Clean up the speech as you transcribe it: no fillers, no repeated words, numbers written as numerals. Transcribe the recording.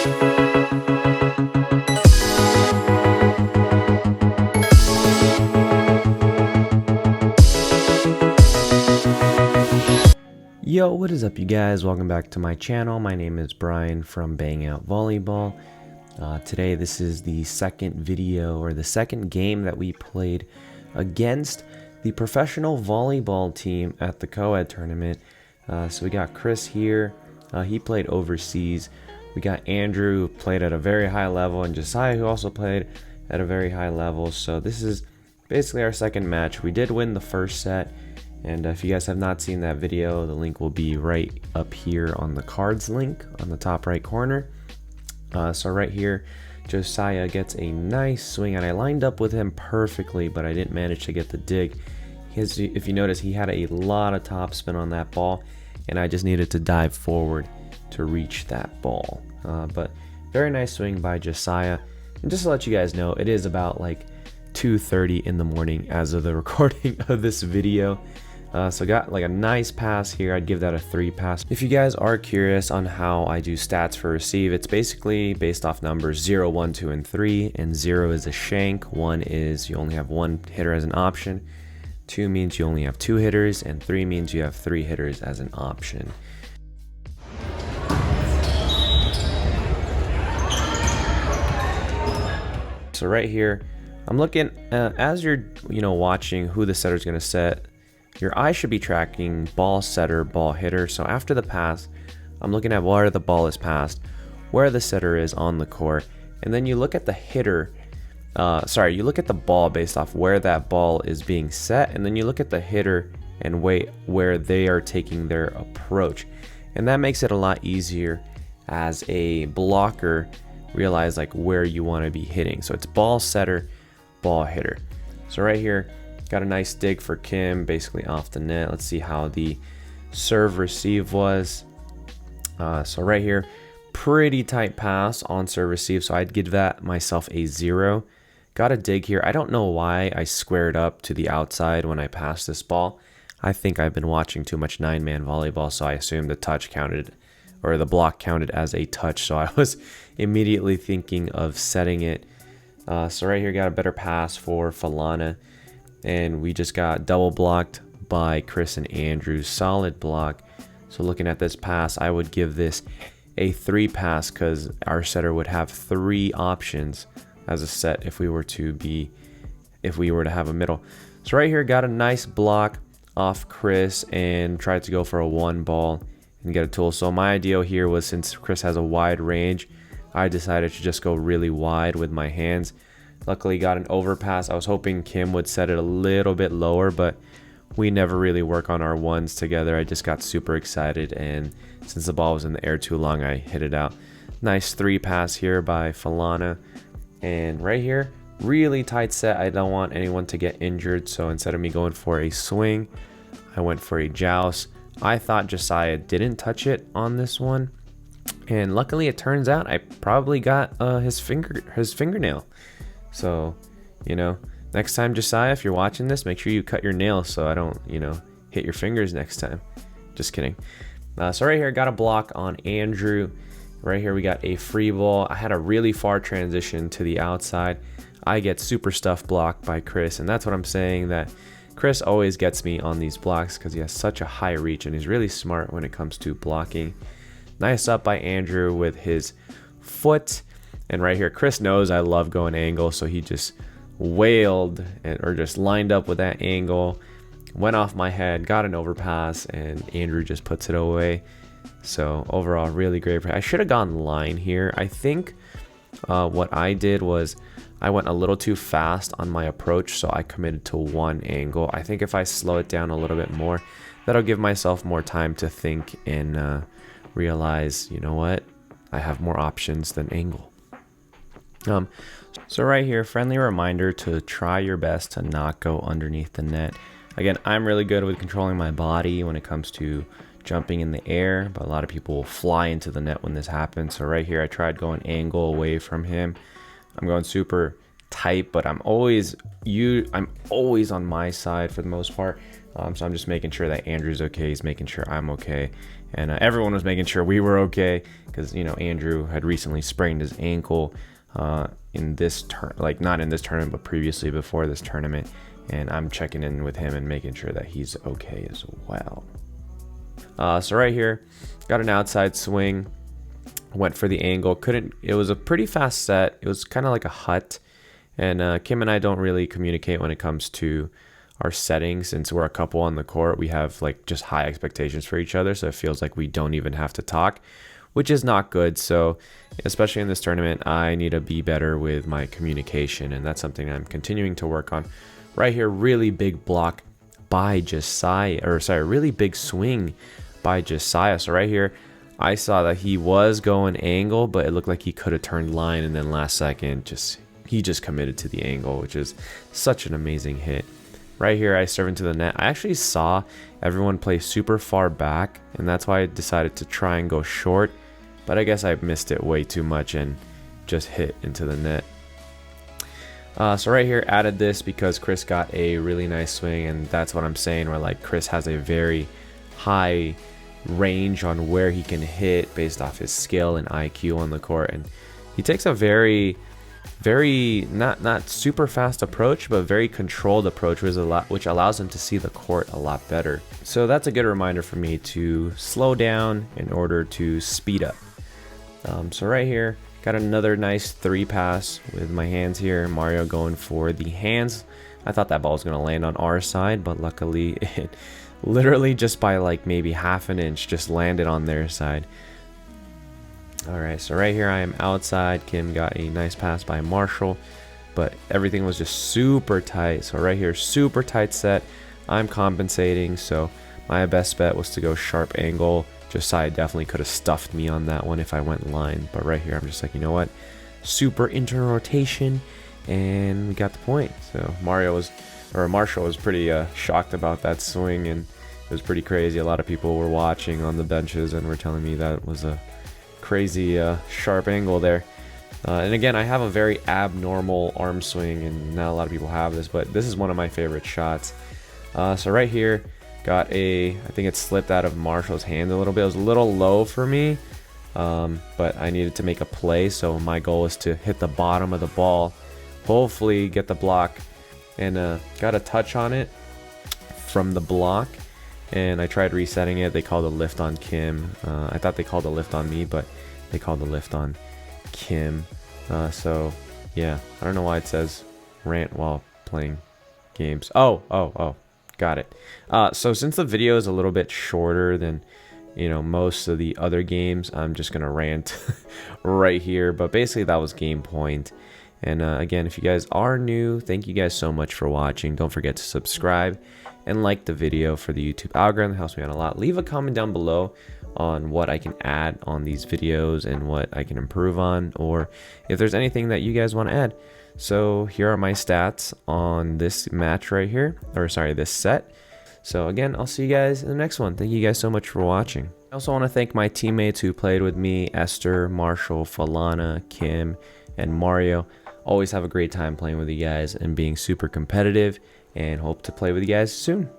Yo, what is up you guys? Welcome back to my channel. My name is Bryan from Bang Out Volleyball. Today this is the second video, or the second game that we played against the professional volleyball team at the co-ed tournament. So we got Chris here, he played overseas. We got Andrew, who played at a very high level, and Josiah, who also played at a very high level. So this is basically our second match. We did win the first set. And if you guys have not seen that video, the link will be right up here on the cards link on the top right corner. So right here, Josiah gets a nice swing, and I lined up with him perfectly, but I didn't manage to get the dig. If you notice, he had a lot of topspin on that ball, and I just needed to dive forward to reach that ball. But very nice swing by Josiah. And just to let you guys know, it is about like 2:30 in the morning as of the recording of this video. So got like a nice pass here. I'd give that a 3 pass. If you guys are curious on how I do stats for receive, it's basically based off numbers 0, 1, 2, and 3. And 0 is a shank, 1 is you only have 1 hitter as an option, 2 means you only have 2 hitters, and 3 means you have 3 hitters as an option. So right here, I'm looking as you're watching who the setter is going to set. Your eye should be tracking ball setter, ball hitter. So after the pass, I'm looking at where the ball is passed, where the setter is on the court, and then you look at the hitter. You look at the ball based off where that ball is being set, and then you look at the hitter and wait where they are taking their approach, and that makes it a lot easier as a blocker. Realize like where you want to be hitting. So it's ball setter, ball hitter. So right here, got a nice dig for Kim, basically off the net. Let's see how the serve receive was. So right here, pretty tight pass on serve receive, so I'd give that myself a 0. Got a dig here. I don't know why I squared up to the outside when I passed this ball. I think I've been watching too much 9-man volleyball, so I assumed the touch counted, or the block counted as a touch, so I was immediately thinking of setting it. So right here, got a better pass for Falana, and we just got double blocked by Chris and Andrew. Solid block. So looking at this pass, I would give this a 3 pass, because our setter would have 3 options as a set if we were to have a middle. So right here, got a nice block off Chris and tried to go for a 1 ball and get a tool. So my idea here was, since Chris has a wide range, I decided to just go really wide with my hands. Luckily got an overpass. I was hoping Kim would set it a little bit lower, but we never really work on our ones together. I just got super excited, and since the ball was in the air too long, I hit it out. Nice 3 pass here by Falana. And right here, really tight set. I don't want anyone to get injured, so instead of me going for a swing, I went for a joust. I thought Josiah didn't touch it on this one, and luckily it turns out I probably got his fingernail. So, next time, Josiah, if you're watching this, make sure you cut your nails so I don't, hit your fingers next time. Just kidding. So right here, got a block on Andrew. Right here, we got a free ball. I had a really far transition to the outside. I get super stuff blocked by Chris, and that's what I'm saying, that Chris always gets me on these blocks because he has such a high reach, and he's really smart when it comes to blocking. Nice up by Andrew with his foot. And right here, Chris knows I love going angle, so he just wailed or just lined up with that angle, went off my head, got an overpass, and Andrew just puts it away. So overall, really great. I should have gone line here. I think what I did was I went a little too fast on my approach, so I committed to 1 angle. I think if I slow it down a little bit more, that'll give myself more time to think and realize, you know what, I have more options than angle. So right here, friendly reminder to try your best to not go underneath the net. Again, I'm really good with controlling my body when it comes to jumping in the air, but a lot of people will fly into the net when this happens. So right here, I tried going angle away from him. I'm going super tight, but I'm always on my side for the most part. So I'm just making sure that Andrew's okay. He's making sure I'm okay. And everyone was making sure we were okay because, you know, Andrew had recently sprained his ankle in this like not in this tournament, but previously before this tournament. And I'm checking in with him and making sure that he's okay as well. So right here, got an outside swing. Went for the angle. It was a pretty fast set. It was kind of like a hut. And Kim and I don't really communicate when it comes to our settings. Since we're a couple on the court, we have like just high expectations for each other. So it feels like we don't even have to talk, which is not good. So especially in this tournament, I need to be better with my communication. And that's something I'm continuing to work on. Right here, really big block by Josiah, or sorry, really big swing by Josiah. So right here, I saw that he was going angle, but it looked like he could have turned line, and then last second, he just committed to the angle, which is such an amazing hit. Right here, I serve into the net. I actually saw everyone play super far back, and that's why I decided to try and go short, but I guess I missed it way too much and just hit into the net. So right here, added this because Chris got a really nice swing, and that's what I'm saying, where like Chris has a very high range on where he can hit based off his skill and IQ on the court, and he takes a very not super fast approach, but very controlled approach, which allows him to see the court a lot better. So that's a good reminder for me to slow down in order to speed up. So right here, got another nice 3 pass with my hands here. Mario going for the hands. I thought that ball was going to land on our side, but luckily it literally just by like maybe half an inch just landed on their side. Alright, so right here I am outside. Kim got a nice pass by Marshall, but everything was just super tight. So right here, super tight set. I'm compensating, so my best bet was to go sharp angle. Josiah definitely could have stuffed me on that one if I went line, but right here I'm just like, you know what, super inter rotation, and we got the point. So Marshall was pretty shocked about that swing, and it was pretty crazy. A lot of people were watching on the benches and were telling me that it was a crazy sharp angle there. And again, I have a very abnormal arm swing, and not a lot of people have this, but this is one of my favorite shots. So right here, got I think it slipped out of Marshall's hand a little bit. It was a little low for me, but I needed to make a play, so my goal is to hit the bottom of the ball, hopefully get the block, and got a touch on it from the block, and I tried resetting it. They called a lift on Kim. I thought they called a lift on me, but they called a lift on Kim. So yeah, I don't know why it says rant while playing games. Oh, got it. So since the video is a little bit shorter than, you know, most of the other games, I'm just gonna rant right here. But basically that was game point. And again, if you guys are new, thank you guys so much for watching. Don't forget to subscribe and like the video for the YouTube algorithm. It helps me out a lot. Leave a comment down below on what I can add on these videos and what I can improve on, or if there's anything that you guys want to add. So here are my stats on this match right here, or sorry, this set. So again, I'll see you guys in the next one. Thank you guys so much for watching. I also want to thank my teammates who played with me, Esther, Marshall, Falana, Kim, and Mario. Always have a great time playing with you guys and being super competitive, and hope to play with you guys soon.